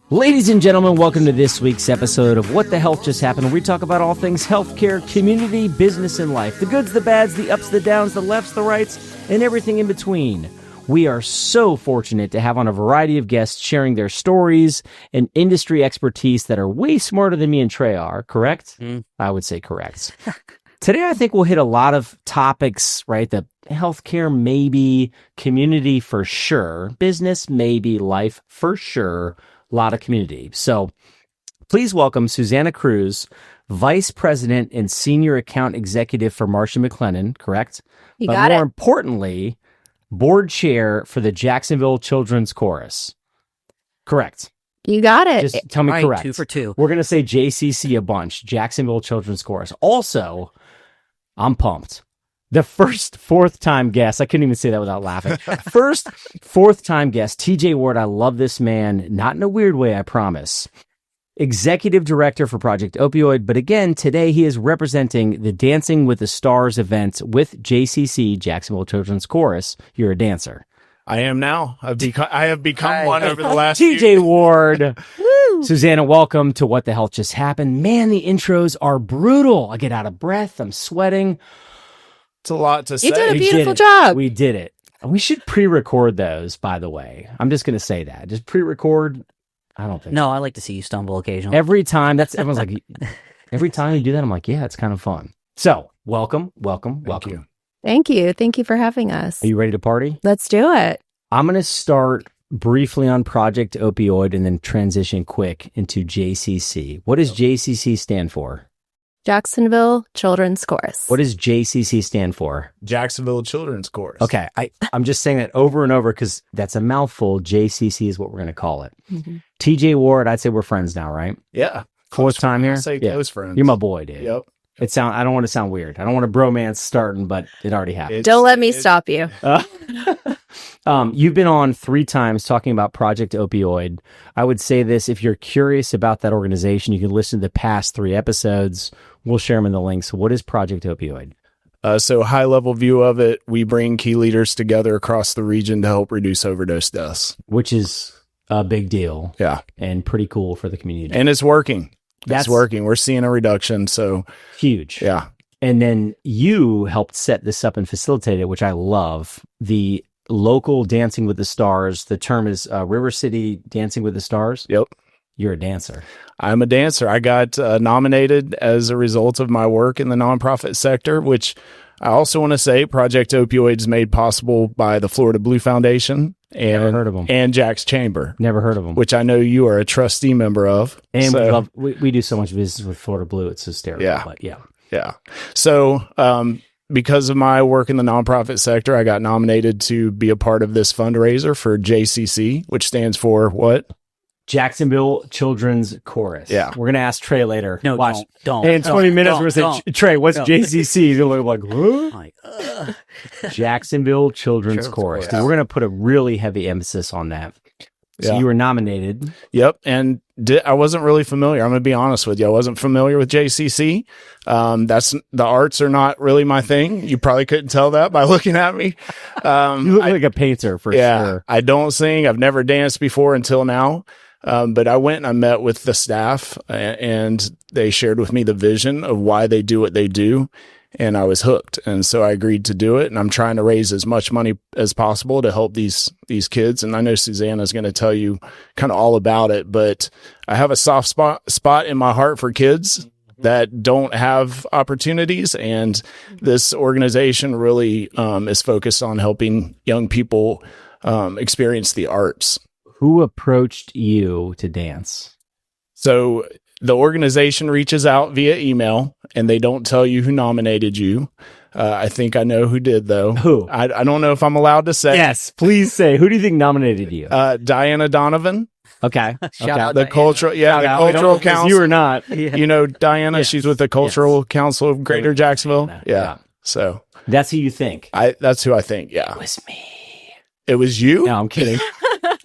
Ladies and gentlemen, welcome to this week's episode of What the Health Just Happened, where we talk about all things healthcare, community, business, and life. The goods, the bads, the ups, the downs, the lefts, the rights, and everything in between. We are so fortunate to have on a variety of guests sharing their stories and industry expertise that are way smarter than me and Trey are, correct? I would say correct. Today, I think we'll hit a lot of topics, right? The healthcare, maybe, community for sure, business, maybe, life for sure. A lot of community. So please welcome Susana Cruz, Vice President and Senior Account Executive for Marsh & McLennan, correct? You got it. More importantly, Board Chair for the Jacksonville Children's Chorus. Correct. You got it. Just tell me All right, correct. 2 for 2. We're going to say JCC a bunch, Jacksonville Children's Chorus. Also, I'm pumped. The fourth-time guest, I couldn't even say that without laughing. Fourth-time guest, TJ Ward. I love this man, not in a weird way, I promise. Executive Director for Project Opioid, but again, today he is representing the Dancing with the Stars event with JCC, Jacksonville Children's Chorus. You're a dancer. I am now. I have become one over the last TJ Ward. Woo! Susana, welcome to What the Health Just Happened. Man, the intros are brutal. I get out of breath. I'm sweating. It's a lot to say. You did a We beautiful did it. job. We did it. We should pre-record those, by the way. I'm just going to say that. Just pre-record. I don't think No, I like to see you stumble occasionally. every time. Everyone's like, every time you do that, I'm like, yeah, it's kind of fun. So, welcome. Thank you. Thank you. Thank you for having us. Are you ready to party? Let's do it. I'm going to start briefly on Project Opioid and then transition quick into JCC. What does JCC stand for? Jacksonville Children's Chorus. What does JCC stand for? Jacksonville Children's Chorus. Okay, I'm just saying that over and over because that's a mouthful. JCC is what we're going to call it. Mhm. TJ Ward, I'd say we're friends now, right? Yeah. Fourth time here? Say Yeah. close friends. You're my boy, dude. Yep. I don't want to sound weird. I don't want a bromance starting, but it already happened. Don't let me stop you. You've been on 3 times talking about Project Opioid. I would say this, if you're curious about that organization, you can listen to the past 3 episodes. We'll share them in the links. What is Project Opioid? So high level view of it, we bring key leaders together across the region to help reduce overdose deaths. Which is a big deal. Yeah. And pretty cool for the community. And it's working. That's It's working. We're seeing a reduction. So huge. yeah. And then you helped set this up and facilitate it, which I love. The local Dancing with the Stars. The term is River City Dancing with the Stars. Yep. You're a dancer. I'm a dancer. I got nominated as a result of my work in the nonprofit sector, which I also want to say Project Opioid is made possible by the Florida Blue Foundation Never heard of them. and Jack's Chamber, Never heard of them. which I know you are a trustee member of. And So, we do so much business with Florida Blue. It's hysterical. Yeah. But yeah. yeah. So, because of my work in the nonprofit sector, I got nominated to be a part of this fundraiser for JCC, which stands for what? Jacksonville Children's Chorus. Yeah. We're going to ask Trey later. No, Watch. don't. Hey, in 20 minutes, we're going to say, Trey, what's don't. JCC? He'll look like, huh? Like, Jacksonville Children's Children's Chorus. Chorus. Dude, we're going to put a really heavy emphasis on that. So Yeah. you were nominated. Yep. And I wasn't really familiar. I'm going to be honest with you. I wasn't familiar with JCC. The arts are not really my thing. You probably couldn't tell that by looking at me. You look like a painter for sure. I don't sing. I've never danced before until now. But I went and I met with the staff and they shared with me the vision of why they do what they do. And I was hooked. And so I agreed to do it. And I'm trying to raise as much money as possible to help these kids. And I know Susana is going to tell you kind of all about it, but I have a soft spot in my heart for kids that don't have opportunities. And this organization really is focused on helping young people experience the arts. Who approached you to dance? So the organization reaches out via email and they don't tell you who nominated you. I think I know who did, though. Who? I don't know if I'm allowed to say. Yes, please say. Who do you think nominated you? Diana Donovan. Okay. Shout out The Diana. cultural, yeah, the Shout out. cultural Because council. you or not. You know Diana, Yes. she's with the Cultural Council of Greater Jacksonville. Yeah. Yeah. So That's who you think. that's who I think. Yeah. It was me. It was you? No, I'm kidding.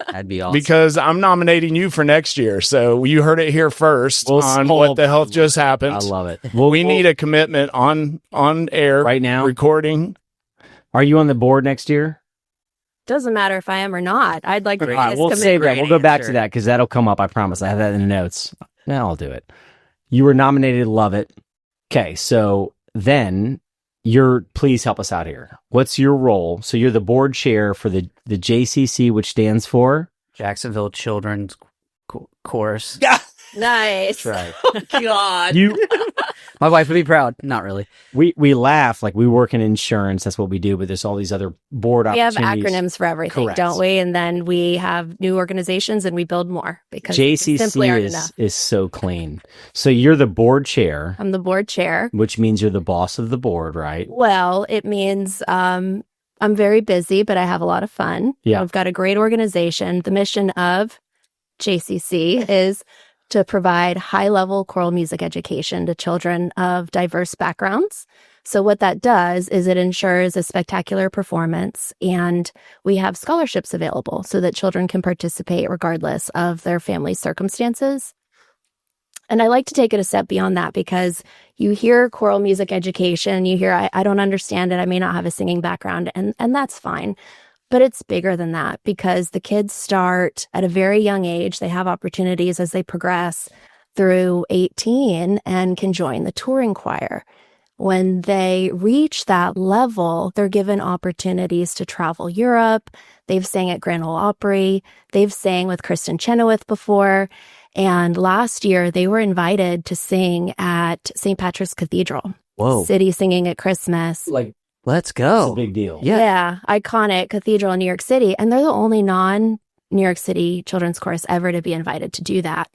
That'd be awesome. Because I'm nominating you for next year. So you heard it here first We'll on hold- What the Health Just Happened. I love it. We need a commitment on air right now. recording. Are you on the board next year? doesn't matter if I am or not. I'd like to All right, we'll save that. We'll go back to that because that'll come up. I promise. I have that in the notes. Yeah, I'll do it. You were nominated. Love it. Okay, so then please help us out here. What's your role? So you're the board chair for the JCC, which stands for Jacksonville Children's Chorus. Yeah. Nice. That's right. Oh, God. My wife would be proud. Not really. We laugh like we work in insurance. That's what we do. But there's all these other board We have opportunities. acronyms for everything, Correct. don't we? And then we have new organizations and we build more because simply aren't enough. JCC is so clean. So you're the board chair, I'm the board chair. which means you're the boss of the board, right? Well, it means I'm very busy, but I have a lot of fun. Yeah. I've got a great organization. The mission of JCC is to provide high-level choral music education to children of diverse backgrounds. So what that does is it ensures a spectacular performance, and we have scholarships available so that children can participate regardless of their family circumstances. And I like to take it a step beyond that because you hear choral music education, you hear, I don't understand it, I may not have a singing background, and that's fine. But it's bigger than that because the kids start at a very young age. They have opportunities as they progress through 18 and can join the touring choir. When they reach that level, they're given opportunities to travel Europe. They've sang at Grand Ole Opry. They've sang with Kristen Chenoweth before. And last year, they were invited to sing at St. Patrick's Cathedral. Whoa. City singing at Christmas. Let's It's go. a big deal. Yeah, iconic cathedral in New York City. And they're the only non-New York City children's chorus ever to be invited to do that.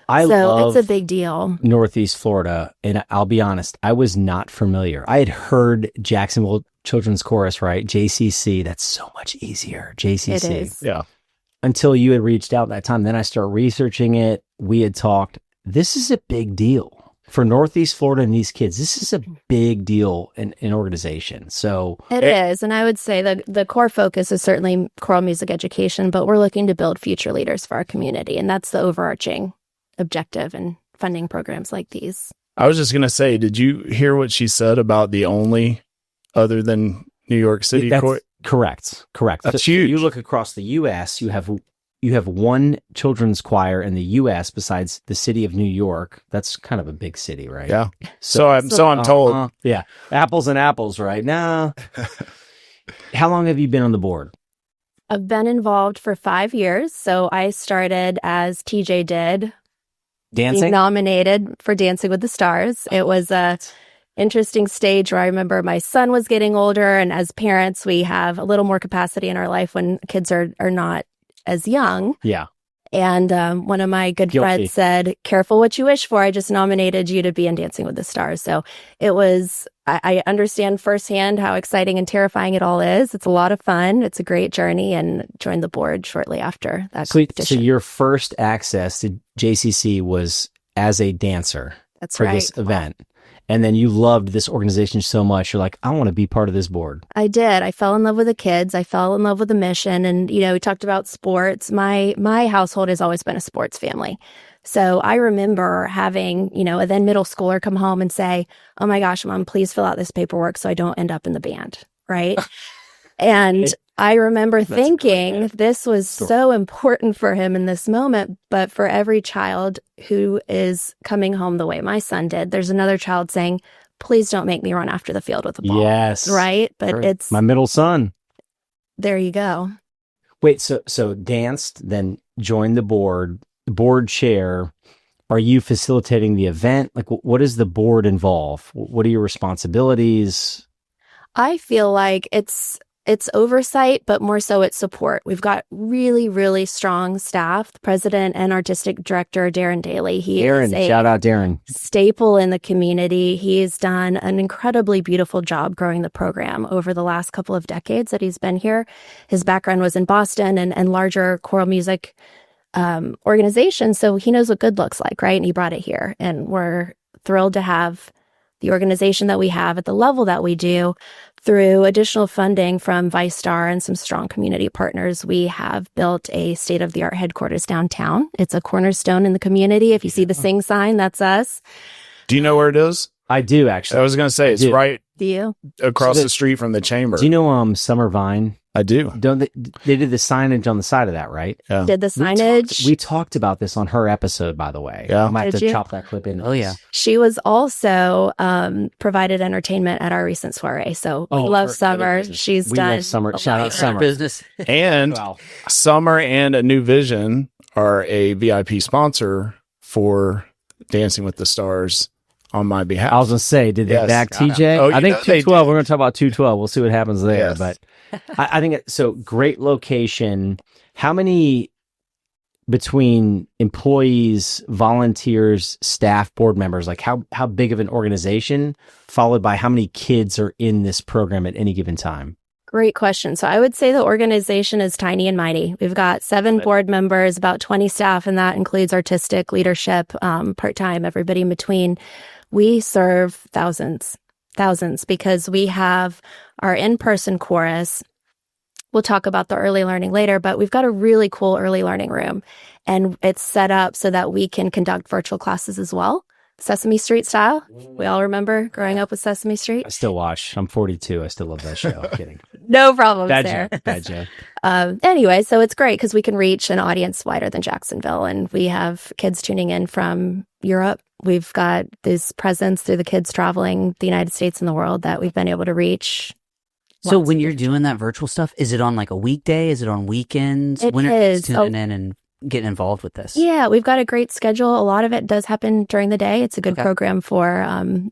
I So love it's a big deal. Northeast Florida, and I'll be honest, I was not familiar. I had heard Jacksonville Children's Chorus, right? JCC. That's so much easier. JCC. It is. Yeah. Until you had reached out that time, then I started researching it. We had talked. This is a big deal for Northeast Florida and these kids. This is a big deal in organization. So It is. And I would say the core focus is certainly choral music education, but we're looking to build future leaders for our community. And that's the overarching objective in funding programs like these. I was just going to say, did you hear what she said about the only other than New York City that's court? correct. That's So huge. You look across the U.S., you have one children's choir in the U.S. besides the city of New York. That's kind of a big city, right? Yeah. So I'm told. Yeah. Apples and apples, right? No. How long have you been on the board? I've been involved for 5 years. So I started as TJ did, being Dancing? nominated for Dancing with the Stars. It was a interesting stage where I remember my son was getting older, and as parents, we have a little more capacity in our life when kids are not as young. Yeah. And one of my good Guilty. friends said, "Careful what you wish for. I just nominated you to be in Dancing with the Stars." So it was, I understand firsthand how exciting and terrifying it all is. It's a lot of fun. It's a great journey, and joined the board shortly after that So competition. your first access to JCC was as a dancer That's for right. this event. And then you loved this organization so much. You're like, I want to be part of this board. I did. I fell in love with the kids. I fell in love with the mission. And, we talked about sports. My household has always been a sports family. So I remember having, a then middle schooler come home and say, "Oh my gosh, Mom, please fill out this paperwork so I don't end up in the band." Right. And I remember thinking this was so important for him in this moment. But for every child who is coming home the way my son did, there's another child saying, "Please don't make me run after the field with the ball." Yes. Right. But Sure. it's, my middle son. there you go. Wait, so danced, then joined the board chair. Are you facilitating the event? Like, what does the board involve? What are your responsibilities? I feel like it's oversight, but more so it's support. We've got really, really strong staff. The president and artistic director, Darren Daly, Darren, is a shout out Darren. staple in the community. He's done an incredibly beautiful job growing the program over the last couple of decades that he's been here. His background was in Boston and larger choral music organizations, so he knows what good looks like, right? And he brought it here, and we're thrilled to have the organization that we have at the level that we do. Through additional funding from ViStar and some strong community partners, we have built a state-of-the-art headquarters downtown. It's a cornerstone in the community. If you see the Sing sign, that's us. Do you know where it is? I do, actually. I was going to say, it's do. right Do you? across the street from the chamber. Do you know Summer Vine I do. Don't they did the signage on the side of that, right? Yeah. Did the signage. We talked about this on her episode, by the way. Yeah. I might have Did to you? chop that clip in. Oh, yeah. She was also provided entertainment at our recent soiree. So we love her Summer. business. She's We done love Summer. a Shout lot out for Summer. Business. And Wow. Summer and A New Vision are a VIP sponsor for Dancing with the Stars on my behalf. I was gonna say, did they Yes. back TJ? Oh, you I think know they 212. did. We're gonna talk about 212. We'll see what happens there. Yes. But I think so. Great location. How many between employees, volunteers, staff, board members? Like how big of an organization? Followed by how many kids are in this program at any given time? Great question. So I would say the organization is tiny and mighty. We've got 7 board members, about 20 staff, and that includes artistic leadership, part-time, everybody in between. We serve thousands, because we have our in-person chorus. We'll talk about the early learning later, but we've got a really cool early learning room, and it's set up so that we can conduct virtual classes as well. Sesame Street style. We all remember growing up with Sesame Street. I still watch. I'm 42. I still love that show. I'm kidding. No problems Bad there. joke. Bad joke. Anyway, so it's great because we can reach an audience wider than Jacksonville, and we have kids tuning in from Europe. We've got this presence through the kids traveling the United States and the world that we've been able to reach. So Lots when of you're different- doing that virtual stuff, is it on like a weekday? Is it on weekends? It when are is. kids tuning in and getting involved with this? Yeah, we've got a great schedule. A lot of it does happen during the day. It's a good Okay. program for,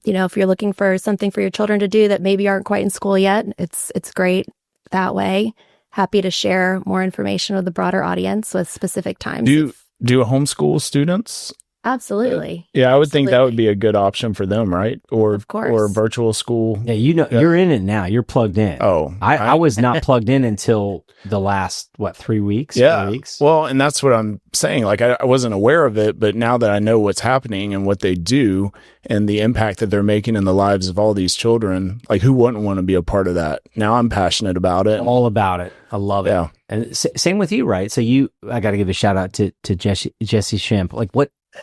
if you're looking for something for your children to do that maybe aren't quite in school yet. It's great that way. Happy to share more information with the broader audience with specific times. Do homeschool students? Absolutely. Yeah, I would think that would Absolutely. be a good option for them, right? Or Of course. or virtual school. Yeah, you're in it now. You're plugged in. Oh, I was not plugged in until the last 3 weeks? Yeah. 4 weeks. Well, and that's what I'm saying. Like I wasn't aware of it, but now that I know what's happening and what they do and the impact that they're making in the lives of all these children, like who wouldn't want to be a part of that? Now I'm passionate about it. All about it. I love it. Yeah. And same with you, right? So I got to give a shout out to Jesse Shemp. Like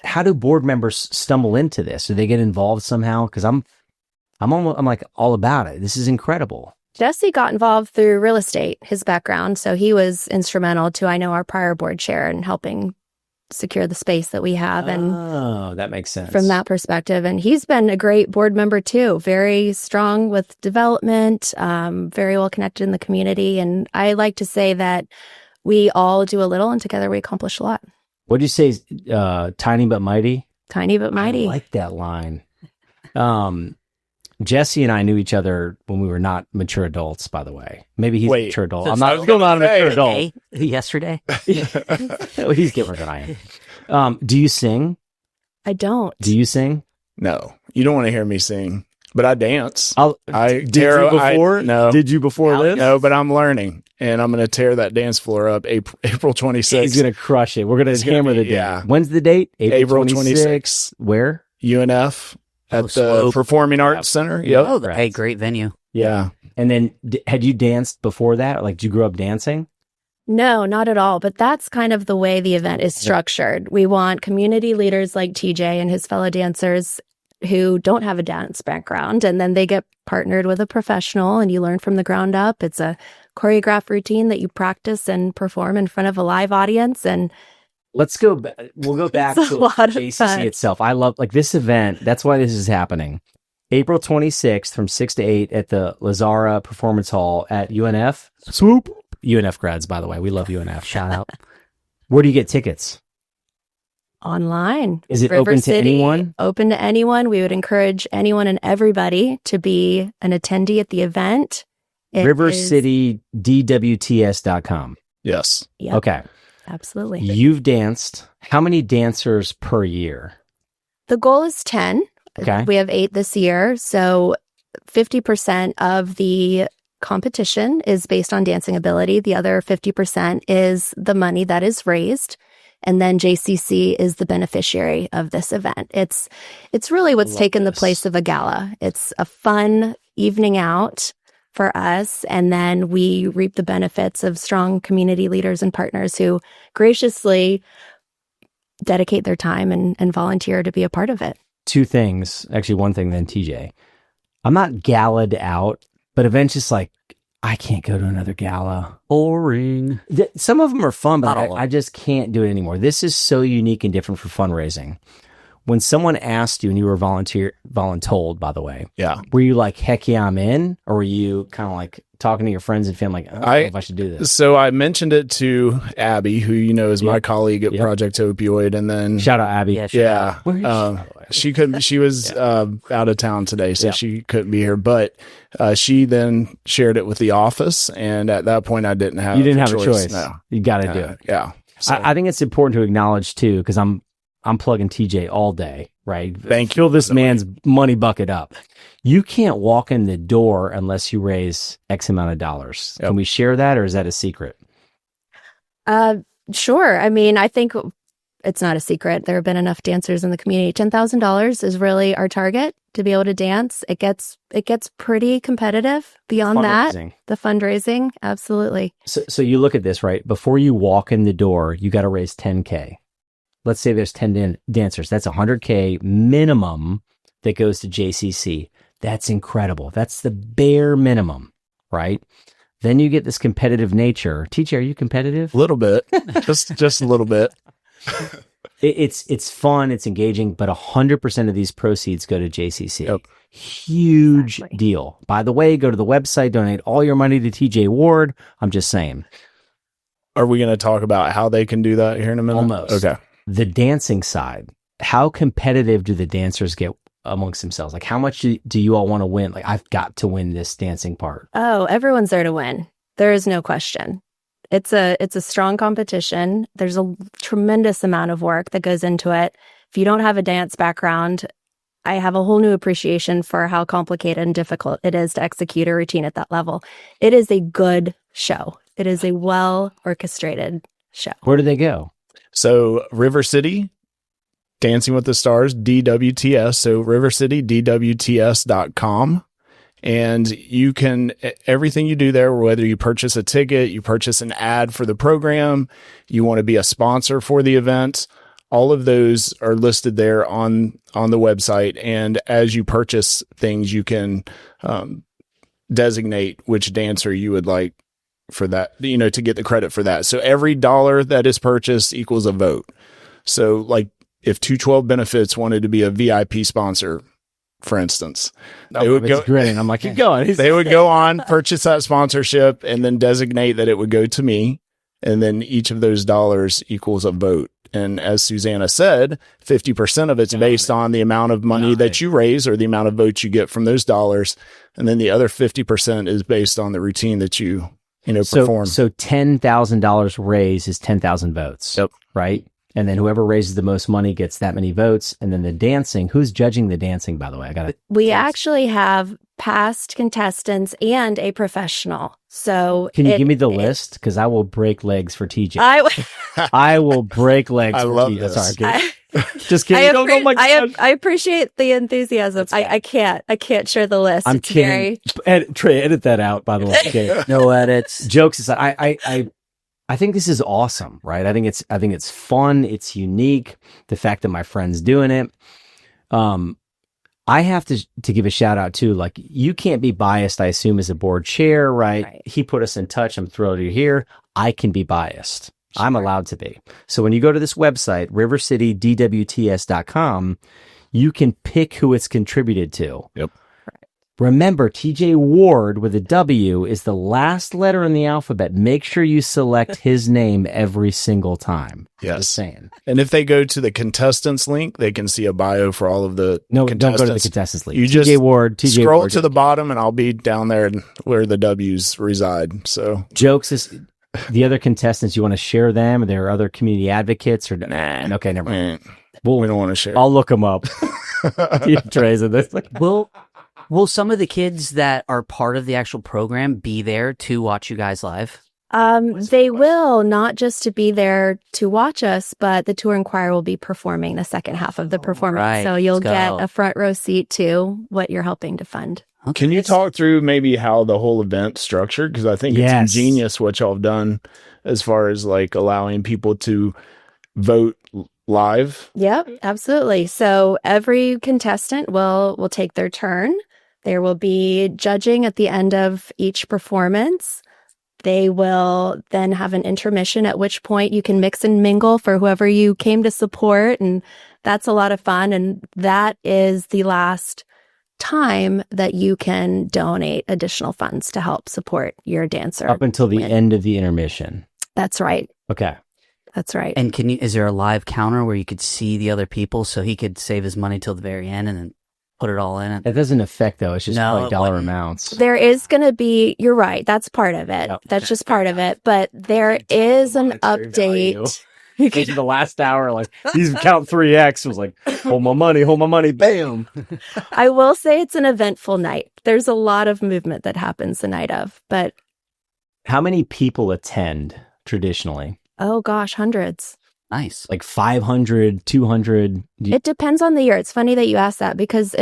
how do board members stumble into this? Do they get involved somehow? Because I'm like all about it. This is incredible. Jesse got involved through real estate, his background. So he was instrumental to, I know, our prior board chair and helping secure the space that we have. And that makes sense. from that perspective, and he's been a great board member too, very strong with development, very well connected in the community. And I like to say that we all do a little and together we accomplish a lot. What'd you say? Tiny but mighty? Tiny but mighty. I like that line. Jesse and I knew each other when we were not mature adults, by the way. Maybe he's a Wait. mature adult. So I'm I not was still not a mature say, adult. Hey, yesterday? Well, he's getting than I am. Do you sing? I don't. Do you sing? No, you don't want to hear me sing, but I dance. Did you before? No. Did you before this? No, but I'm learning, and I'm going to tear that dance floor up April 26th. He's gonna crush it. We're gonna It's gonna hammer be- the date. yeah. When's the date? April 26th. Where? UNF at Oh, the Slope. Performing Arts Center. Yep. Oh, Correct. hey, great venue. Yeah. And then had you danced before that? Like, did you grow up dancing? No, not at all. But that's kind of the way the event is structured. We want community leaders like TJ and his fellow dancers who don't have a dance background, and then they get partnered with a professional and you learn from the ground up. It's a choreographed routine that you practice and perform in front of a live audience. And Let's go. We'll go back It's a to lot of JCC fun. itself. I love this event. That's why this is happening. April 26th from 6 to 8 at the Lazara Performance Hall at UNF. Swoop. UNF grads, by the way. We love UNF. Shout out. Where do you get tickets? online. Is it River open to City, anyone? Open to anyone. We would encourage anyone and everybody to be an attendee at the event. It is- RiverCityDWTS.com. Yes. Yep, Okay. absolutely. You've danced. How many dancers per year? The goal is 10. Okay. We have 8 this year. So 50% of the competition is based on dancing ability. The other 50% is the money that is raised. And then JCC is the beneficiary of this event. It's really what's Love taken the this. place of a gala. It's a fun evening out for us. And then we reap the benefits of strong community leaders and partners who graciously dedicate their time and volunteer to be a part of it. Two things. Actually, one thing then TJ. I'm not galled out, but eventually it's like I can't go to another gala. Boring. Some of them are fun, but Not all of I just can't do it anymore. This is so unique and different for fundraising. When someone asked you and you were voluntold, by the way, Yeah. were you like, heck yeah, I'm in? Or were you kind of like talking to your friends and family, like, I don't know if I should do this? So I mentioned it to Abby, who you know is my Yep. colleague at Yep. Project Opioid, and then Shout out, Abby. Yeah, sure. yeah, Where is she, by the way? she couldn't. She was out of town today, so Yep. she couldn't be here. But she then shared it with the office, and at that point, I didn't have. You didn't have a choice. No, You got to do it. Yeah. So, I think it's important to acknowledge too, because I'm plugging TJ all day, right? Thank you. Fill this man's money bucket up. You can't walk in the door unless you raise X amount of dollars. Yep. Can we share that, or is that a secret? Sure. I mean, I think it's not a secret. There have been enough dancers in the community. $10,000 is really our target to be able to dance. It gets pretty competitive beyond that. Fundraising. The fundraising, absolutely. So you look at this, right? Before you walk in the door, you got to raise 10K. Let's say there's 10 dancers. That's $100K minimum that goes to JCC. That's incredible. That's the bare minimum, right? Then you get this competitive nature. TJ, are you competitive? a little bit, just a little bit. It's fun, it's engaging, but 100% of these proceeds go to JCC. Yep. Huge Exactly. deal. By the way, go to the website, donate all your money to TJ Ward. I'm just saying. Are we going to talk about how they can do that here in a minute? Almost. Okay. The dancing side, how competitive do the dancers get amongst themselves? Like, how much do you all want to win? Like, I've got to win this dancing part. Oh, everyone's there to win. There is no question. It's a strong competition. There's a tremendous amount of work that goes into it. If you don't have a dance background, I have a whole new appreciation for how complicated and difficult it is to execute a routine at that level. It is a good show. It is a well orchestrated show. Where do they go? So River City, Dancing with the Stars, DWTS. So rivercitydwts.com. And you can, everything you do there, whether you purchase a ticket, you purchase an ad for the program, you want to be a sponsor for the event, all of those are listed there on the website. And as you purchase things, you can designate which dancer you would like for that, to get the credit for that. So every dollar that is purchased equals a vote. So like if 212 Benefits wanted to be a VIP sponsor, for instance, they would go grinning. I'm like, keep going. they would go on, purchase that sponsorship, and then designate that it would go to me. And then each of those dollars equals a vote. And as Susana said, 50% of it's based on the amount of money that you raise or the amount of votes you get from those dollars. And then the other 50% is based on the routine that you perform. So $10,000 raised is 10,000 votes. Yep. Right? And then whoever raises the most money gets that many votes. And then the dancing, who's judging the dancing, by the way? We actually have past contestants and a professional. So Can you give me the list? Because I will break legs for TJ. I I will break legs I for love TJ. this. Sorry, I, just kidding. Oh my God. I appreciate the enthusiasm. I can't share the list. I'm It's kidding. Trey, edit that out, by the way. Okay. No edits. Jokes aside, I think this is awesome, right? I think it's fun. It's unique. The fact that my friend's doing it. I have to give a shout out too. Like, you can't be biased, I assume, as a board chair, right? He put us in touch. I'm thrilled you're here. I can be biased. Sure. I'm allowed to be. So when you go to this website, rivercitydwts.com, you can pick who it's contributed to. Yep. Remember, TJ Ward with a W is the last letter in the alphabet. Make sure you select his name every single time. Yes. Just saying. And if they go to the contestants link, they can see a bio for all of the contestants. Don't go to the contestants link. You TJ just Ward, TJ scroll Ward. to the bottom and I'll be down there where the W's reside. So Jokes is the other contestants. You want to share them? Are there other community advocates or nah? Okay, never mind. we don't want to share. I'll look them up. Trey's in this. Will some of the kids that are part of the actual program be there to watch you guys live? They will, not just to be there to watch us, but the tour and choir will be performing the second half of the performance. Right, So you'll let's get go. a front row seat to what you're helping to fund. Okay. Can you talk through maybe how the whole event's structured? Because I think it's ingenious what y'all have done as far as like allowing people to vote live. Yep, absolutely. So every contestant will take their turn. There will be judging at the end of each performance. They will then have an intermission, at which point you can mix and mingle for whoever you came to support. And that's a lot of fun. And that is the last time that you can donate additional funds to help support your dancer. Up until the end of the intermission. That's right. Okay. That's right. And is there a live counter where you could see the other people so he could save his money till the very end and then put it all in it? That doesn't affect, though. It's just No, like dollar it amounts. There is going to be, you're right, that's part of it. Yep. That's just part of it. But there is an update. Into the last hour, like, these count 3X was like, hold my money, bam. I will say it's an eventful night. There's a lot of movement that happens the night of, but How many people attend traditionally? oh gosh, hundreds. Nice. Like 500, 200? It depends on the year. It's funny that you asked that because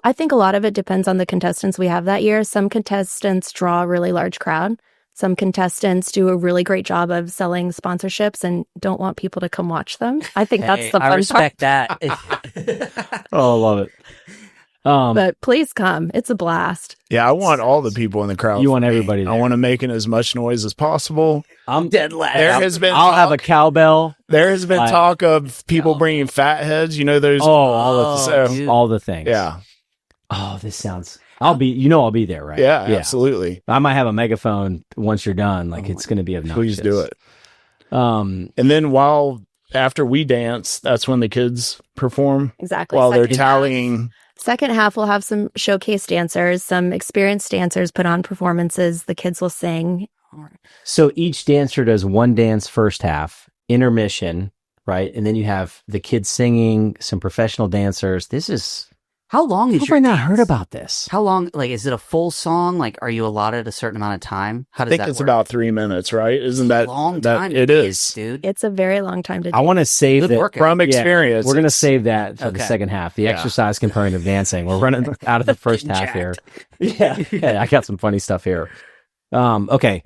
I think a lot of it depends on the contestants we have that year. Some contestants draw a really large crowd. Some contestants do a really great job of selling sponsorships and don't want people to come watch them. I think that's the fun I respect that. Oh, I love it. But please come. It's a blast. Yeah, I want all the people in the crowd. You for want me. everybody I there. want to make as much noise as possible. I'm dead last. There has been I'll have a cowbell. There has been I- talk of people bringing fat heads. You know those. dude. All the things. Yeah, Oh, this sounds. I'll be there, right? yeah, absolutely. I might have a megaphone once you're done. Like, it's going to be obnoxious. Please do it. Um, And then after we dance, that's when the kids perform Exactly. while they're Second tallying. Second half, we'll have some showcase dancers, some experienced dancers put on performances. The kids will sing. so each dancer does one dance first half, intermission, right? And then you have the kids singing, some professional dancers. This is. How long is Have your I not dance? heard about this? How long? Like, is it a full song? Like, are you allotted a certain amount of time? How I does think that it's work? about 3 minutes, right? Isn't that long that time? it to is dance, dude. It's a very long time to I want to save Good that. workout. from Yeah, experience. we're going to save that for the Okay. second half. The Yeah. exercise component of dancing. We're running out of the first Getting half here. jacked. Yeah, I got some funny stuff here. Okay.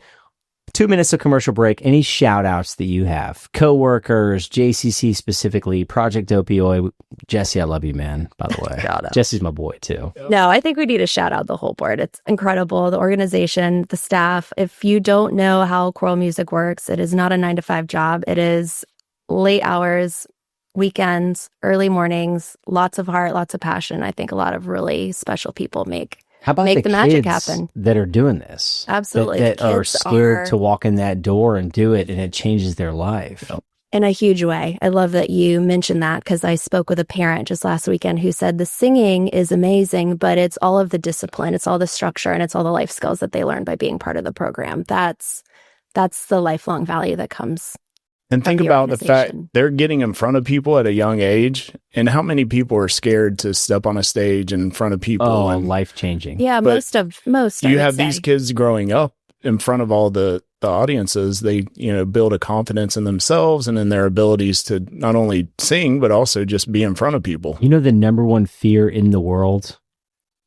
2 minutes of commercial break. Any shout outs that you have? Coworkers, JCC specifically, Project Opioid. Jesse, I love you, man, by the way. Shout out. Jesse's my boy, too. No, I think we need to shout out the whole board. It's incredible. The organization, the staff. If you don't know how choral music works, it is not a 9-to-5 job. It is late hours, weekends, early mornings, lots of heart, lots of passion. I think a lot of really special people make. How about Make the the magic kids happen. that are doing this? Absolutely. That The are kids scared are- to walk in that door and do it, and it changes their life. In a huge way. I love that you mentioned that because I spoke with a parent just last weekend who said the singing is amazing, but it's all of the discipline, it's all the structure, and it's all the life skills that they learn by being part of the program. That's the lifelong value that comes. And think the about the fact organization. they're getting in front of people at a young age, and how many people are scared to step on a stage in front of people. Oh, and life changing. Yeah, But most. I you would have say. these kids growing up in front of all the audiences. They build a confidence in themselves and in their abilities to not only sing but also just be in front of people. You know the number one fear in the world?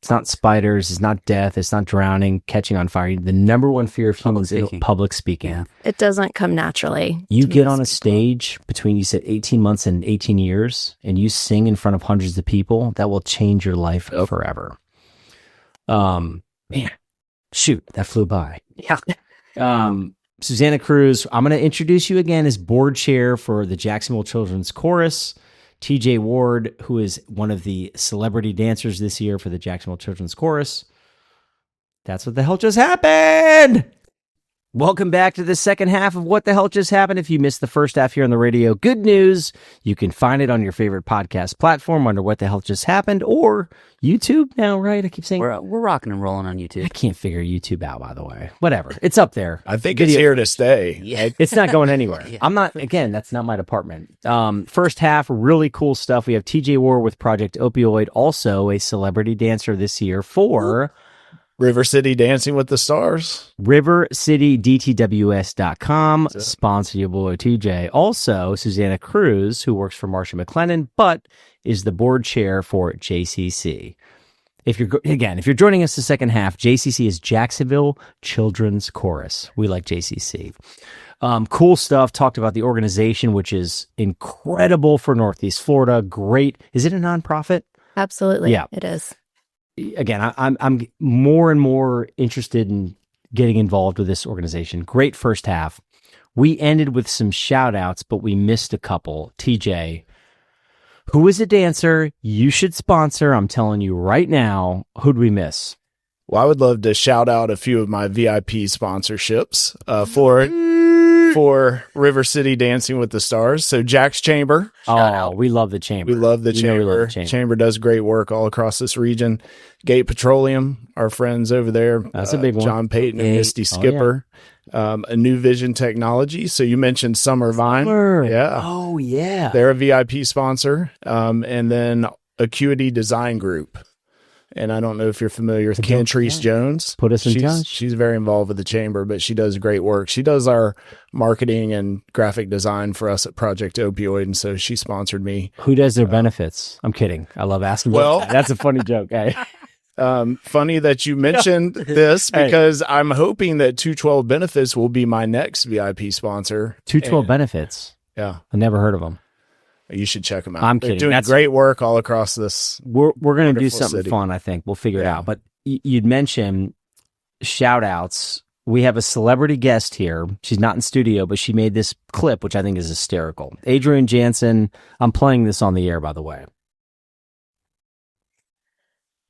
It's not spiders, it's not death, it's not drowning, catching on fire. The number one fear of humans is speaking. public speaking. Yeah. It doesn't come naturally. You to get most on a people. stage between, you said, 18 months and 18 years, and you sing in front of hundreds of people, that will change your life forever. Man, shoot, that flew by. Yeah. Susana Cruz, I'm going to introduce you again as board chair for the Jacksonville Children's Chorus. TJ Ward, who is one of the celebrity dancers this year for the Jacksonville Children's Chorus. That's what the hell just happened. Welcome back to the second half of What the Hell Just Happened. If you missed the first half here on the radio, good news. You can find it on your favorite podcast platform under What the Hell Just Happened or YouTube now, right? I keep saying We're rocking and rolling on I YouTube. can't figure YouTube out, by the way. Whatever. It's up there. I think it's here to stay. Yeah. It's not going anywhere. Yeah. I'm not, again, that's not my department. First half, really cool stuff. We have TJ Ward with Project Opioid, also a celebrity dancer this year for River City Dancing with the Stars. RiverCityDTWS.com. Sponsor your boy TJ. Also, Susana Cruz, who works for Marsha McLennan, but is the board chair for JCC. If you're joining us the second half, JCC is Jacksonville Children's Chorus. We like JCC. Cool stuff. Talked about the organization, which is incredible for Northeast Florida. Great. Is it a nonprofit? Absolutely. Yeah. It is. again, I'm more and more interested in getting involved with this organization. Great first half. We ended with some shout outs, but we missed a couple. TJ, who is a dancer you should sponsor? I'm telling you right now. Who'd we miss? Well, I would love to shout out a few of my VIP sponsorships for River City Dancing with the Stars. So Jack's Chamber. We love the Chamber. We love the Chamber. We love the Chamber. Chamber does great work all across this region. Gate Petroleum, our friends over there. That's a big one. John Payton and Misty Skipper. A New Vision Technology. So you mentioned Summer Vine. Yeah. Oh, yeah. They're a VIP sponsor. And then Acuity Design Group. And I don't know if you're familiar with Cantrice Jones. Put us in touch. She's very involved with the Chamber, but she does great work. She does our marketing and graphic design for us at Project Opioid, and so she sponsored me. Who does their benefits? I'm kidding. I love asking. Well, that's a funny joke. Hey. Funny that you mentioned this because I'm hoping that 212 Benefits will be my next VIP sponsor. 212 Benefits? Yeah. I never heard of them. You should check them out. I'm kidding. They're doing great work all across this. We're going to do something city. fun, I think. We'll figure it out. But you'd mentioned shout outs. We have a celebrity guest here. She's not in studio, but she made this clip, which I think is hysterical. Adrienne Jansen. I'm playing this on the air, by the way.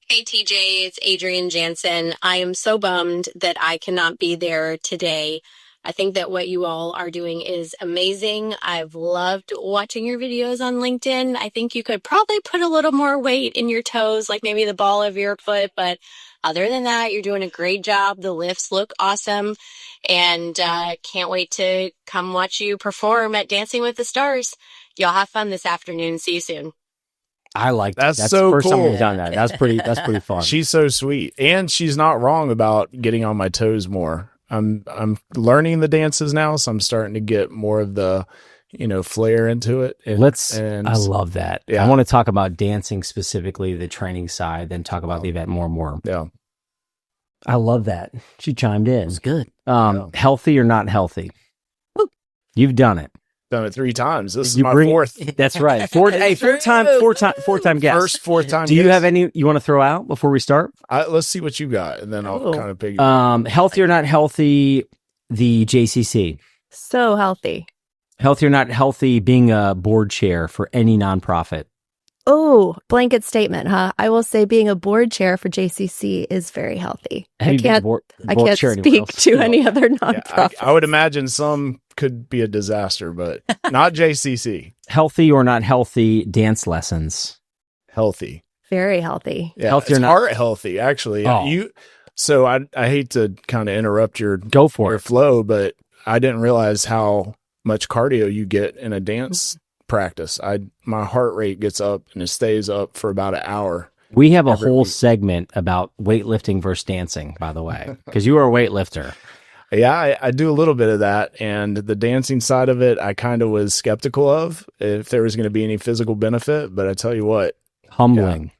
Hey TJ, it's Adrienne Jansen. I am so bummed that I cannot be there today. I think that what you all are doing is amazing. I've loved watching your videos on LinkedIn. I think you could probably put a little more weight in your toes, like maybe the ball of your foot. But other than that, you're doing a great job. The lifts look awesome. And can't wait to come watch you perform at Dancing with the Stars. Y'all have fun this afternoon. See you soon. I like that. That's so the first cool. time we've done that. That's pretty fun. She's so sweet. And she's not wrong about getting on my toes more. I'm learning the dances now, so I'm starting to get more of the, flair into it. I love that. Yeah. I want to talk about dancing specifically, the training side, then talk about the event more and more. Yeah. I love that. She chimed in. It's good. Healthy or not healthy? You've done it. Done it 3 times. This is You my bring- 4th. That's right. Four time guest. Fourth time. Do you guest. have any you want to throw out before we start? Let's see what you got, and then I'll kind of pick. Healthy or not healthy, the JCC. So healthy. Healthy or not healthy, being a board chair for any nonprofit. Oh, blanket statement, huh? I will say being a board chair for JCC is very healthy. Have I you been can't board chair anywhere speak else? to No. any other Yeah, nonprofit. I would imagine some could be a disaster, but not JCC. Healthy or not healthy, dance lessons. Healthy. Very healthy. Yeah, Healthy or it's not- heart healthy, actually. Oh. So I hate to kind of interrupt your Go for it. flow, but I didn't realize how much cardio you get in a dance practice. My heart rate gets up and it stays up for about an hour. We have a every whole week. segment about weightlifting versus dancing, by the way, because you are a weightlifter. Yeah, I do a little bit of that. And the dancing side of it, I kind of was skeptical of if there was going to be any physical benefit. But I tell you what, Humbling.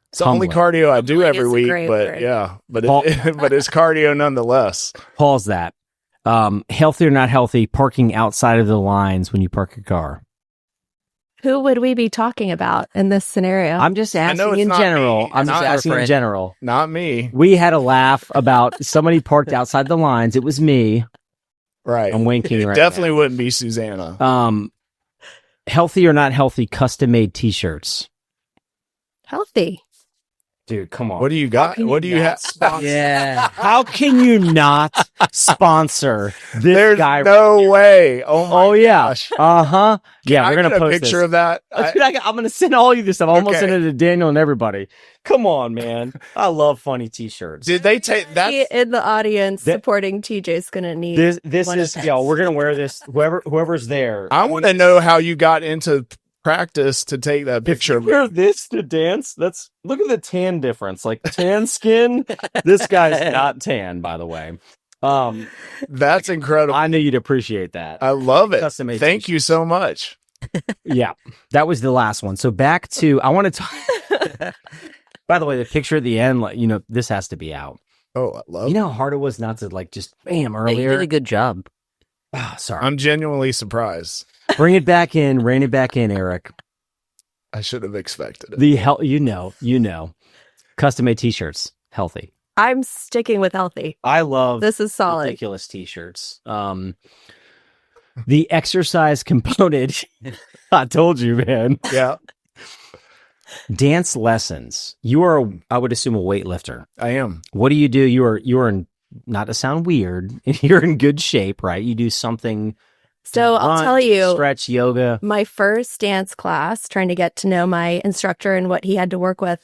it's the only Humbling. cardio I do Humbling every is a week. great But word. yeah, but Paul- but it's cardio nonetheless. Pause that. Healthy or not healthy, parking outside of the lines when you park your car. Who would we be talking about in this scenario? I'm just know asking it's in not general. me. I'm It's just not our asking in friend. general. Not me. We had a laugh about somebody parked outside the lines. It was me. Right. I'm winking It right definitely wouldn't be Susanna. now. Healthy or not healthy, custom made t-shirts. Healthy. Dude, come on. What do you got? What do you have? Yeah. How can you not sponsor this There's guy? no way. Oh my Oh yeah. gosh. Uh-huh. Yeah, I we're gonna get a post picture this. of that. Dude, I'm gonna send all you this stuff. I almost Okay. sent it to Daniel and everybody. Come on, man. I love funny t-shirts. Did they take that? He in the audience That- supporting TJ's gonna need This one of is those. we're gonna wear this. Whoever's there. I want to know how you got into practice to take that picture of me. Wear this to dance. That's look at the tan difference. Like tan skin. This guy's not tan, by the way. That's incredible. I knew you'd appreciate that. I love it. Custom made Thank you so much. Yeah, that was the last one. So back to I want to talk. By the way, the picture at the end, like this has to be out. Oh, I love You know how hard it was not to just bam Hey, you earlier. did a good job. Oh, sorry. I'm genuinely surprised. Bring it back in, rein it back in, Eric. I should have expected it. The hell, custom custom-made t-shirts. Healthy. I'm sticking with healthy. I love This is solid. ridiculous t-shirts. The exercise component. I told you, man. Yeah, Dance lessons. You are, I would assume, a weightlifter. I am. What do? You are in, not to sound weird, you're in good shape, right? You do something. So I'll tell you, stretch, yoga. my first dance class, trying to get to know my instructor and what he had to work with,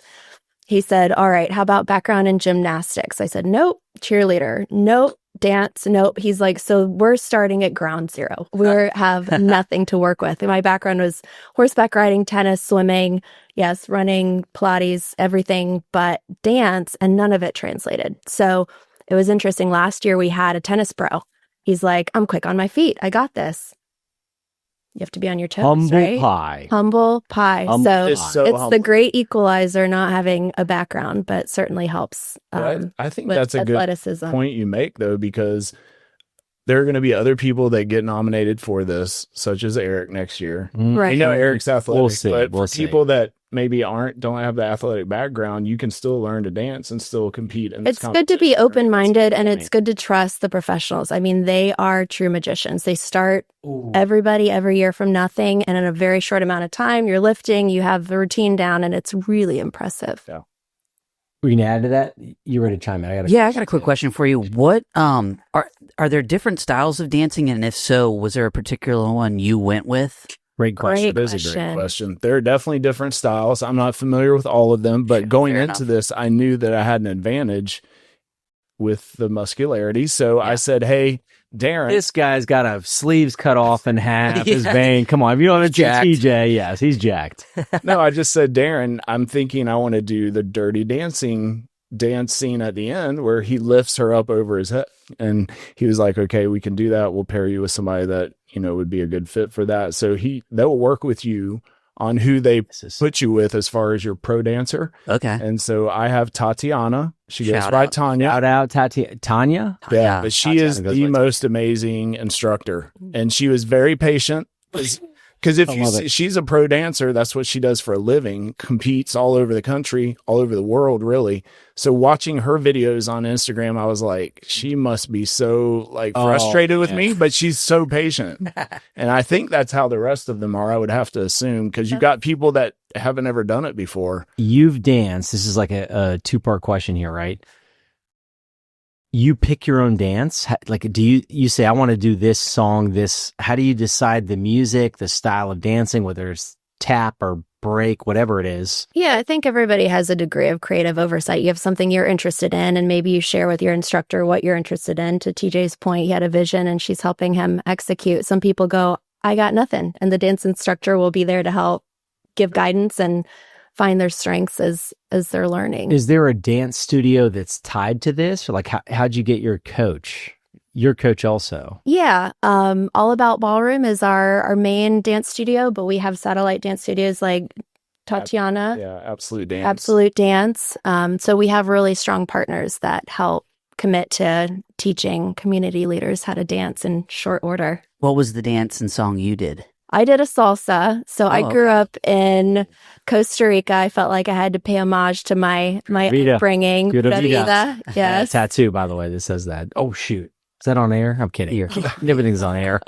he said, all right, how about background in gymnastics? I said, nope. Cheerleader, nope. Dance, nope. He's like, so we're starting at ground zero. We have nothing to work with. And my background was horseback riding, tennis, swimming, yes, running, Pilates, everything but dance, and none of it translated. So it was interesting. Last year we had a tennis pro. He's like, I'm quick on my feet. I got this. You have to be on your toes, Humble right? pie. Humble pie. Humble So pie. So it's humble. the great equalizer not having a background, but certainly helps. I think with that's a good athleticism. point you make, though, because there are going to be other people that get nominated for this, such as Eric next year. Right. I know Eric's athletic, We'll see. but We'll for see. people that maybe don't have the athletic background, you can still learn to dance and still compete in this It's good to be competition, right? open-minded, and That's it's good to trust the professionals. I mean, they are true magicians. They start everybody every year from nothing, and in a very short amount of time, you're lifting, you have the routine down, and it's really impressive. Yeah. We can add to that. You ready to chime in? I got a quick question for you. What are there different styles of dancing, and if so, was there a particular one you went with? Great question. Great It is a great question. question. There are definitely different styles. I'm not familiar with all of them, but going fair into enough. this, I knew that I had an advantage with the muscularity. So I said, hey, Darren. This guy's got a sleeves cut off in half. His Yeah. vein. Come on, if you don't have a Jacked. TJ, yes, he's jacked. No, I just said, Darren, I'm thinking I want to do the dirty dancing dance scene at the end where he lifts her up over his head. And he was like, okay, we can do that. We'll pair you with somebody that, would be a good fit for that. So they'll work with you on who they put you with as far as your pro dancer. Okay. And so I have Tatiana. She goes Shout by out. Tanya. Shout out Tanya. Yeah, but she is goes the by most amazing instructor, and she was very patient. Because if I you love see, it. she's a pro dancer, that's what she does for a living, competes all over the country, all over the world, really. So watching her videos on Instagram, I was like, she must be so frustrated with me, but she's so patient. And I think that's how the rest of them are, I would have to assume, because you got people that haven't ever done it before. You've danced. This is like a two-part question here, right? You pick your own dance. Like, do you say, I want to do this song, this, how do you decide the music, the style of dancing, whether it's tap or break, whatever it is? Yeah, I think everybody has a degree of creative oversight. You have something you're interested in, and maybe you share with your instructor what you're interested in. To TJ's point, he had a vision and she's helping him execute. Some people go, I got nothing. And the dance instructor will be there to help give guidance and find their strengths as they're learning. Is there a dance studio that's tied to this? Or like, how'd you get your coach? Your coach also? Yeah. All About Ballroom is our main dance studio, but we have satellite dance studios like Tatiana, Yeah, Absolute Dance. Absolute Dance. So we have really strong partners that help commit to teaching community leaders how to dance in short order. What was the dance and song you did? I did a salsa. So I Oh, grew up in Costa Rica. I felt like I had to pay homage to my Vida. upbringing. Pura vida. Yes. Tattoo, by the way, that says that. Oh, shoot. Is that on air? I'm kidding. Everything's on air.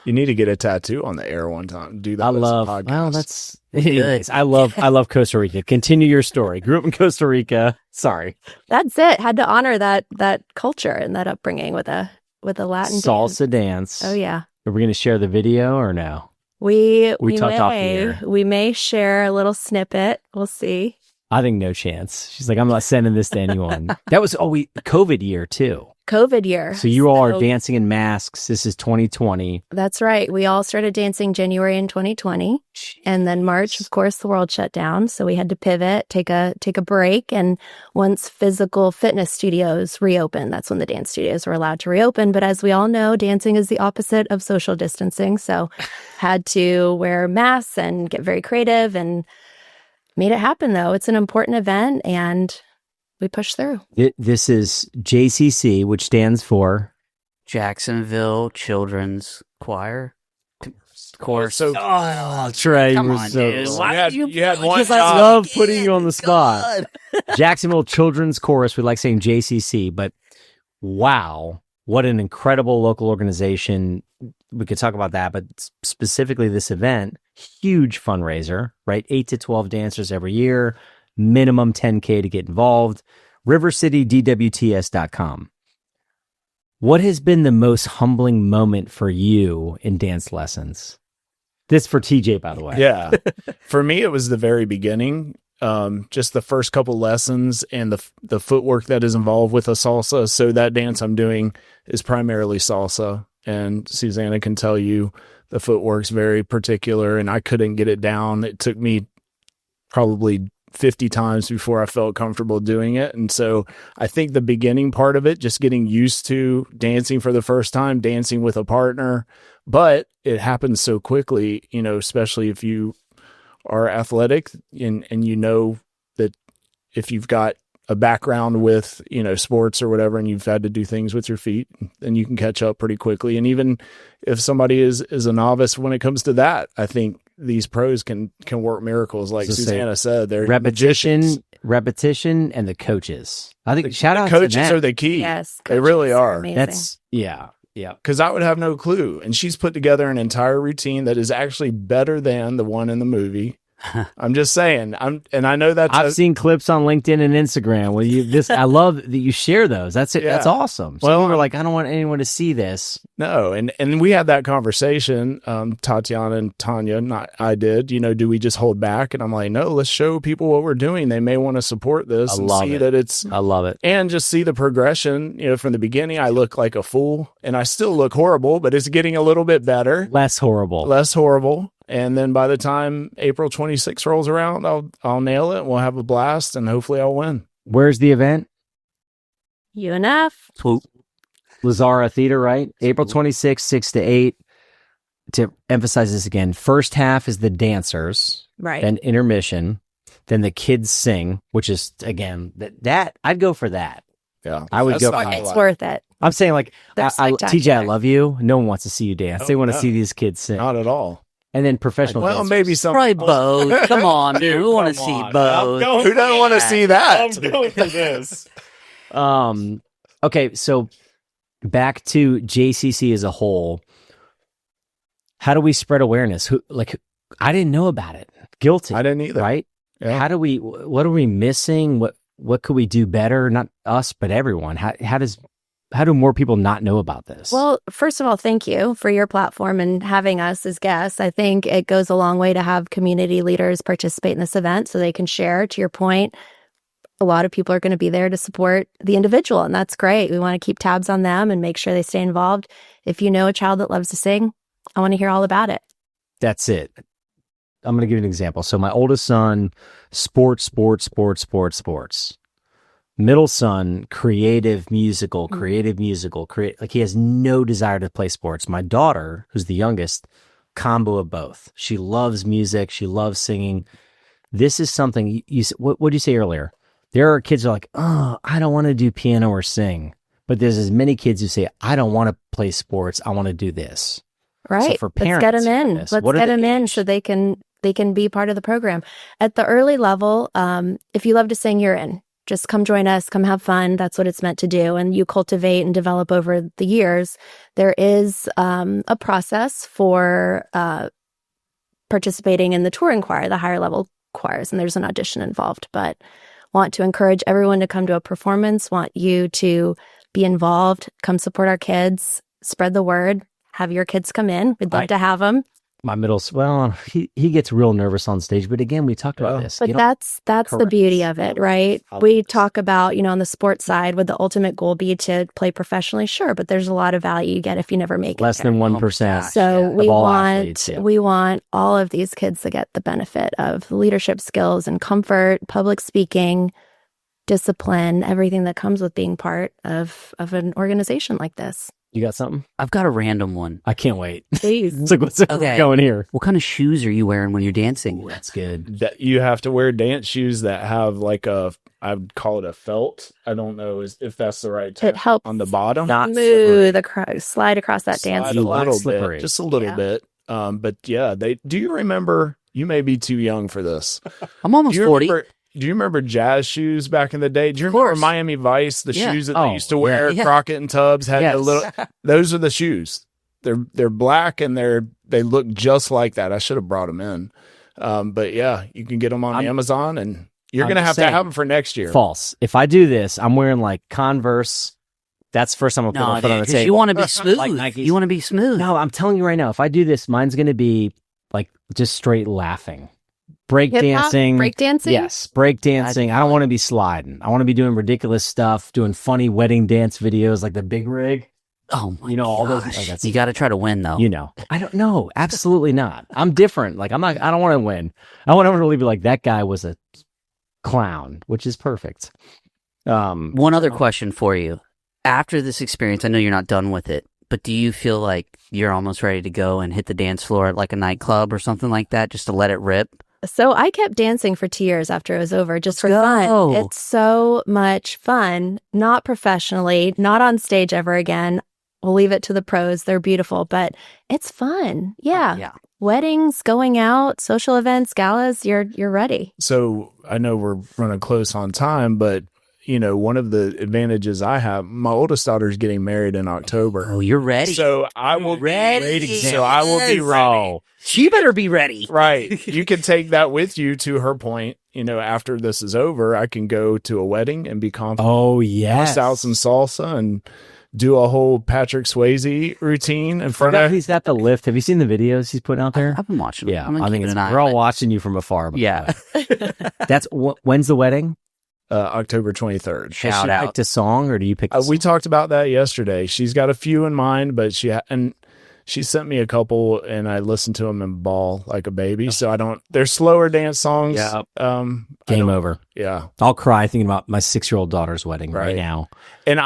You need to get a tattoo on the air one time. Do that. I as a love, podcast. well, that's, anyways, I love Costa Rica. Continue your story. Grew up in Costa Rica. Sorry. That's it. Had to honor that culture and that upbringing with a Latin Salsa dance. Oh yeah. Are we going to share the video or no? We talked off the air. We may share a little snippet. We'll see. I think no chance. She's like, I'm not sending this to anyone. That was COVID year too. COVID year. So you all are dancing in masks. This is 2020. That's right. We all started dancing January in 2020. And then March, of course, the world shut down. So we had to pivot, take a break. And once physical fitness studios reopened, that's when the dance studios were allowed to reopen. But as we all know, dancing is the opposite of social distancing. So had to wear masks and get very creative and made it happen, though. It's an important event and we pushed through. This is JCC, which stands for Jacksonville Children's Choir. of course. So Oh, Trey, Come we're on, so dude. wrong. Why had- did you you had put one Because I job. love putting you on the spot. God. Jacksonville Children's Chorus, we like saying JCC, but wow, what an incredible local organization. We could talk about that, but specifically this event, huge fundraiser, right? 8 to 12 dancers every year, minimum 10K to get involved. RiverCityDWTS.com. What has been the most humbling moment for you in dance lessons? This for TJ, by the way. Yeah. For me, it was the very beginning. Just the first couple lessons and the footwork that is involved with a salsa. So that dance I'm doing is primarily salsa. And Susana can tell you the footwork's very particular and I couldn't get it down. It took me probably 50 times before I felt comfortable doing it. And so I think the beginning part of it, just getting used to dancing for the first time, dancing with a partner, but it happens so quickly, you know, especially if you are athletic and you know that if you've got a background with, you know, sports or whatever, and you've had to do things with your feet, then you can catch up pretty quickly. And even if somebody is a novice when it comes to that, I think these pros can work miracles. Like Susana said, they're magicians. repetition, and the coaches. I think shout out Coaches to them. are the key. Yes. They really coaches are. amazing. That's yeah. Because I would have no clue. And she's put together an entire routine that is actually better than the one in the movie. I'm just saying. And I know that's I've seen clips on LinkedIn and Instagram. Well, I love that you share those. That's it. Yeah. That's awesome. So Well, we're like, I don't want anyone to see this. No, and we had that conversation, Tatiana and Tanya, not I did, you know, do we just hold back? And I'm like, no, let's show people what we're doing. They may want to support this I and love see it. that it's, I love it. and just see the progression. You know, from the beginning, I look like a fool and I still look horrible, but it's getting a little bit better, Less horrible. less horrible. And then by the time April 26th rolls around, I'll nail it. We'll have a blast and hopefully I'll win. Where's the event? UNF. Swoop. Lazara Theater, right? April 26th, 6 to 8. To emphasize this again, first half is the dancers, Right. then intermission, then the kids sing, which is, again, that I'd go for that. Yeah. I would That's go not for a It's lot. worth it. I'm saying, like, They're TJ, I spectacular. love you. No one wants to see you dance. They Oh, want to no. see these kids sing. Not at all. And then professional Well, dancers. maybe some. Probably both. Come on, dude. We want to Come see on. both. Who doesn't want to see that? I'm going for this. Okay, so back to JCC as a whole. How do we spread awareness? I didn't know about it. Guilty. I didn't either. Right? Yeah. What are we missing? What could we do better? Not us, but everyone. How do more people not know about this? Well, first of all, thank you for your platform and having us as guests. I think it goes a long way to have community leaders participate in this event so they can share. To your point, a lot of people are going to be there to support the individual, and that's great. We want to keep tabs on them and make sure they stay involved. If you know a child that loves to sing, I want to hear all about it. That's it. I'm going to give you an example. So my oldest son, sports. Middle son, creative musical. Like he has no desire to play sports. My daughter, who's the youngest, combo of both. She loves music. She loves singing. This is something what did you say earlier? There are kids who are like, oh, I don't want to do piano or sing. But there's as many kids who say, I don't want to play sports. I want to do this. Right. for Let's get parents them for in. this, Let's what are get the them in age? so they can be part of the program. At the early level, if you love to sing, you're in. Just come join us, come have fun. That's what it's meant to do. And you cultivate and develop over the years. There is a process for participating in the touring choir, the higher level choirs, and there's an audition involved. But want to encourage everyone to come to a performance, want you to be involved, come support our kids, spread the word, have your kids come in. We'd love to have them. My he gets real nervous on stage. But again, we talked about this. But You don't- that's the correct. beauty of it, right? I'll We lose. talk about, on the sports side, would the ultimate goal be to play professionally? Sure, but there's a lot of value you get if you never make less it. than Oh my 1%. gosh. So Yeah. we Of all want athletes, yeah. we want all of these kids to get the benefit of leadership skills and comfort, public speaking, discipline, everything that comes with being part of an organization like this. You got something? I've got a random one. I can't wait. Please. It's like, what's Okay. going here? What kind of shoes are you wearing when you're dancing? Ooh, that's good. That you have to wear dance shoes that have like I would call it a felt. I don't know if that's the right term. It helps on the bottom. Not smooth slide across that Slide dance a You floor. like little slippery. bit, just a little Yeah. bit. But yeah, do you remember, you may be too young for this. I'm almost 40. Do you remember jazz shoes back in the day? Do you remember Miami Vice, the shoes that they used to wear? Yeah. Crockett and Tubbs had a little. Those are the shoes. They're black and they look just like that. I should have brought them in. But yeah, you can get them on Amazon, and you're going to have them for next year. False. If I do this, I'm wearing like Converse. That's the first time I'll put my foot on the table. You want to be smooth. Like you want to be smooth. No, I'm telling you right now, if I do this, mine's going to be like just straight laughing. Breakdancing. Breakdancing? Yes, breakdancing. I don't want to be sliding. I want to be doing ridiculous stuff, doing funny wedding dance videos like the big rig. Oh my all those. You got to try to win though. I don't know. Absolutely not. I'm different. Like I don't want to win. I want to really be like, that guy was a clown, which is perfect. One other question for you. After this experience, I know you're not done with it, but do you feel like you're almost ready to go and hit the dance floor at like a nightclub or something like that, just to let it rip? So I kept dancing for 2 years after it was over, just for fun. It's so much fun. Not professionally, not on stage ever again. We'll leave it to the pros. They're beautiful, but it's fun. Yeah. Weddings, going out, social events, galas, you're ready. So I know we're running close on time, but one of the advantages I have, my oldest daughter's getting married in October. Oh, you're ready. So I will be ready. So I will be ready. She better be ready. Right. You can take that with you, to her point. After this is over, I can go to a wedding and be confident. Oh, yes. Bust out some salsa and do a whole Patrick Swayze routine in front of. He's got the lift. Have you seen the videos he's putting out there? I've been watching. Yeah, I think we're all watching you from afar. Yeah. That's when's the wedding? October 23rd. Shout out. Picked a song, or do you pick? We talked about that yesterday. She's got a few in mind, but she sent me a couple, and I listened to them and bawl like a baby. So I don't. They're slower dance songs. Yeah. Game over. Yeah. I'll cry thinking about my 6-year-old daughter's wedding right now. And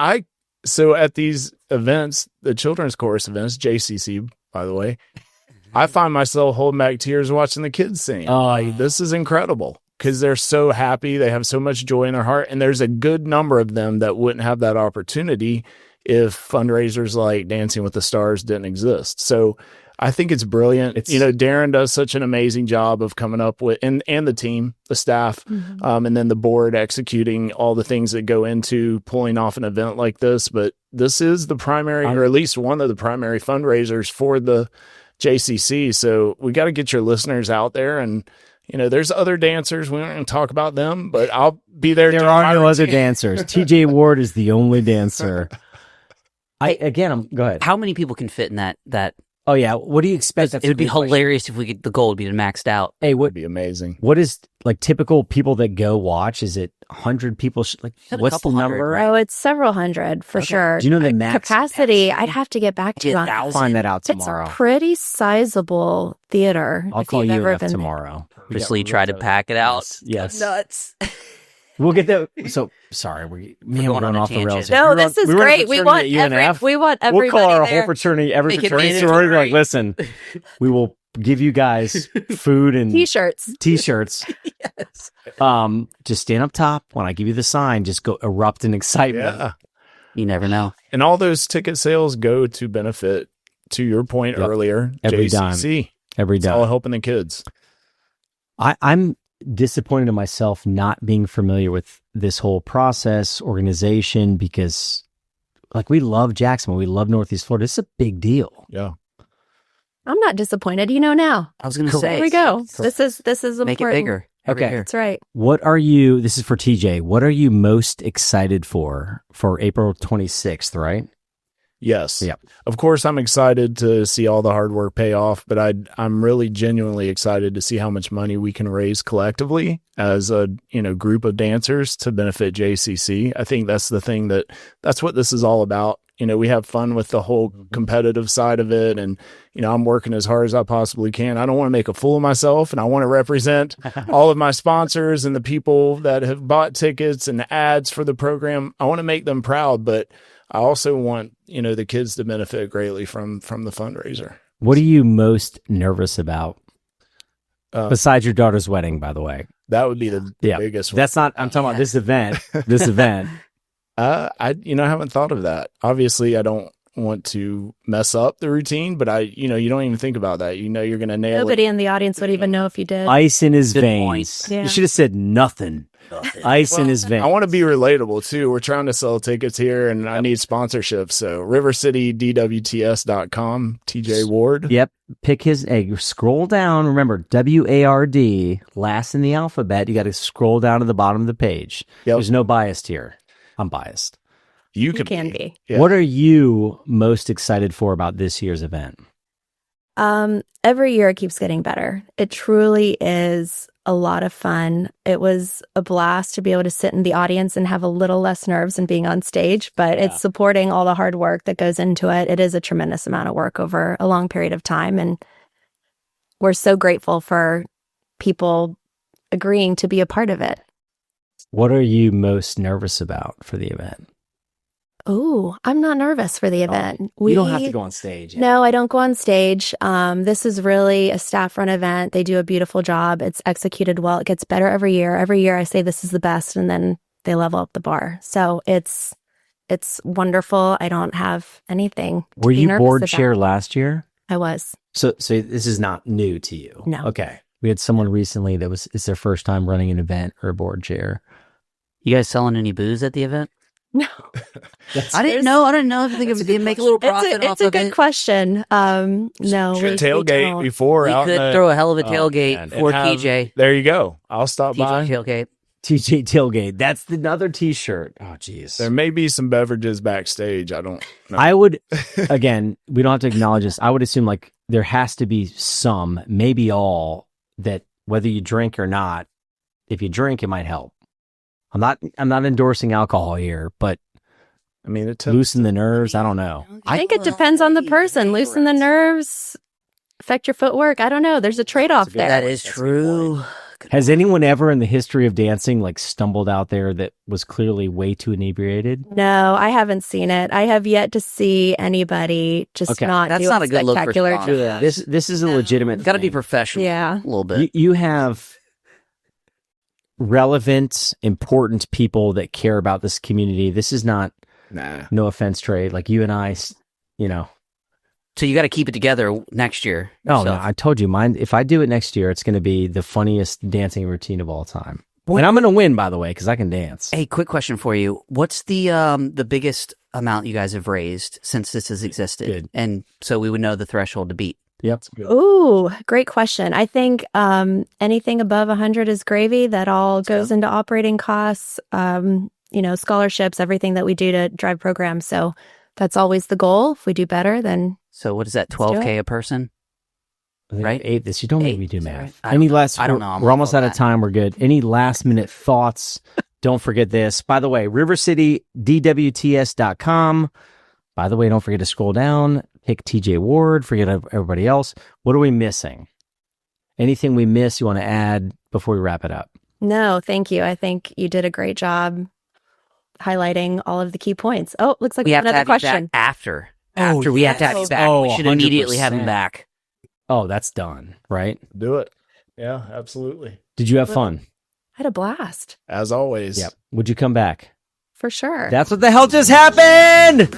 so at these events, the children's chorus events, JCC, by the way, I find myself holding back tears watching the kids sing. This is incredible, because they're so happy. They have so much joy in their heart. And there's a good number of them that wouldn't have that opportunity if fundraisers like Dancing with the Stars didn't exist. So I think it's brilliant. Darren does such an amazing job of coming up with, and the team, the staff, and then the board executing all the things that go into pulling off an event like this. But this is the primary, or at least one of the primary fundraisers for the JCC. So we got to get your listeners out there. And there's other dancers. We aren't going to talk about them, but I'll be there. There are no other dancers. TJ Ward is the only dancer. Go ahead. How many people can fit in that? Oh yeah. What do you expect? It would be hilarious if the goal would be maxed out. Hey, would be amazing. What is like typical people that go watch? Is it 100 people? What's the number? Right? Oh, it's several hundred for sure. Do you know the max capacity? I'd have to get back to you on that. I'll find that out tomorrow. It's a pretty sizable theater. I'll call you up tomorrow. Purposely try to pack it out. Yes. Nuts. We'll get that. So sorry, we're going off the rails. No, this is great. We want everybody. We'll call our there. whole fraternity, every fraternity sorority. Like, listen, we will give you guys food and t-shirts. Yes. Just stand up top when I give you the sign. Just go erupt in excitement. Yeah. You never know. And all those ticket sales go to benefit, to your point earlier, every JCC. dime. Every dime. It's all helping the kids. I'm disappointed in myself not being familiar with this whole process, organization, because like we love Jacksonville, we love Northeast Florida. It's a big deal. Yeah. I'm not disappointed. Now. I was going to say. Here we go. This is important. Make it bigger. Okay. That's right. This is for TJ. What are you most excited for April 26th, right? Yes. Yeah. Of course, I'm excited to see all the hard work pay off, but I'm really genuinely excited to see how much money we can raise collectively as a group of dancers to benefit JCC. I think that's the thing that's what this is all about. We have fun with the whole competitive side of it, and I'm working as hard as I possibly can. I don't want to make a fool of myself, and I want to represent all of my sponsors and the people that have bought tickets and the ads for the program. I want to make them proud, but I also want, the kids to benefit greatly from the fundraiser. What are you most nervous about? Besides your daughter's wedding, by the way. That would be the biggest one. That's not, I'm talking about this event. I haven't thought of that. Obviously, I don't want to mess up the routine, but you don't even think about that. You know, you're going to nail Nobody it. in the audience would even know if you did. Ice in his Good veins. point. Yeah. You should have said nothing. Ice in his veins. I want to be relatable too. We're trying to sell tickets here and I need sponsorship. So rivercitydwts.com, TJ Ward. Yep. Pick his egg. Scroll down. Remember, WARD, last in the alphabet. You got to scroll down to the bottom of the page. Yep. There's no bias here. I'm biased. You can be. Yeah. What are you most excited for about this year's event? Every year it keeps getting better. It truly is a lot of fun. It was a blast to be able to sit in the audience and have a little less nerves than being on stage, but it's supporting all the hard work that goes into it. It is a tremendous amount of work over a long period of time. And we're so grateful for people agreeing to be a part of it. What are you most nervous about for the event? Oh, I'm not nervous for the event. You don't have to go on stage. No, I don't go on stage. This is really a staff-run event. They do a beautiful job. It's executed well. It gets better every year. Every year I say this is the best, and then they level up the bar. So it's wonderful. I don't have anything to Were be you nervous board about. chair last year? I was. So this is not new to you. No. Okay. We had someone recently that it's their first time running an event or a board chair. You guys selling any booze at the event? No. I didn't know if they make a little profit off It's a of good it. question. No, we tailgate don't. before We out could in the- throw a hell of a Oh, tailgate man. for And have- TJ. There you go. I'll stop by. TJ tailgate. TJ Tailgate. That's another T-shirt. Oh, geez. There may be some beverages backstage. I don't know. I would, again, we don't have to acknowledge this. I would assume like there has to be some, maybe all, that whether you drink or not, if you drink, it might help. I'm not endorsing alcohol here, but I mean, it loosen the nerves. I don't know. I think it depends on the person. Loosen the nerves, affect your footwork. I don't know. There's a trade-off there. That is true. Has anyone ever in the history of dancing like stumbled out there that was clearly way too inebriated? No, I haven't seen it. I have yet to see anybody just Okay. not That's do not a good look for spectacular sponsors. job. This is a legitimate. Got to be thing. professional. Yeah. A little bit. You have relevant, important people that care about this community. This is not, no offense, Trey, like you and I, you know. So you got to keep it together next year. Oh, So- no, I told you, mine. If I do it next year, it's going to be the funniest dancing routine of all time. And I'm going to win, by the way, because I can dance. Hey, quick question for you. What's the biggest amount you guys have raised since this has existed? Good. And so we would know the threshold to beat. Yep. Ooh, great question. I think anything above 100 is gravy. That all goes into operating costs, scholarships, everything that we do to drive programs. So that's always the goal. If we do better, then So what is that, Let's do 12K a person? Right? Eight. This you don't make Eight, me do is that math. right? Any last? I don't know. I'm We're almost awful out at of that. time. We're good. Any last minute thoughts? Don't forget this. By the way, rivercitydwts.com. By the way, don't forget to scroll down. Pick TJ Ward. Forget everybody else. What are we missing? Anything we miss you want to add before we wrap it up? no, thank you. I think you did a great job highlighting all of the key points. Oh, looks like We have to another have you question. back after. Oh, After we have to have you yes. back. Oh, We should immediately have him 100%. back. Oh, that's done, right? Do it. Yeah, absolutely. Did you have fun? I had a blast As always. Yep. Would you come back? for sure. That's what the hell just happened!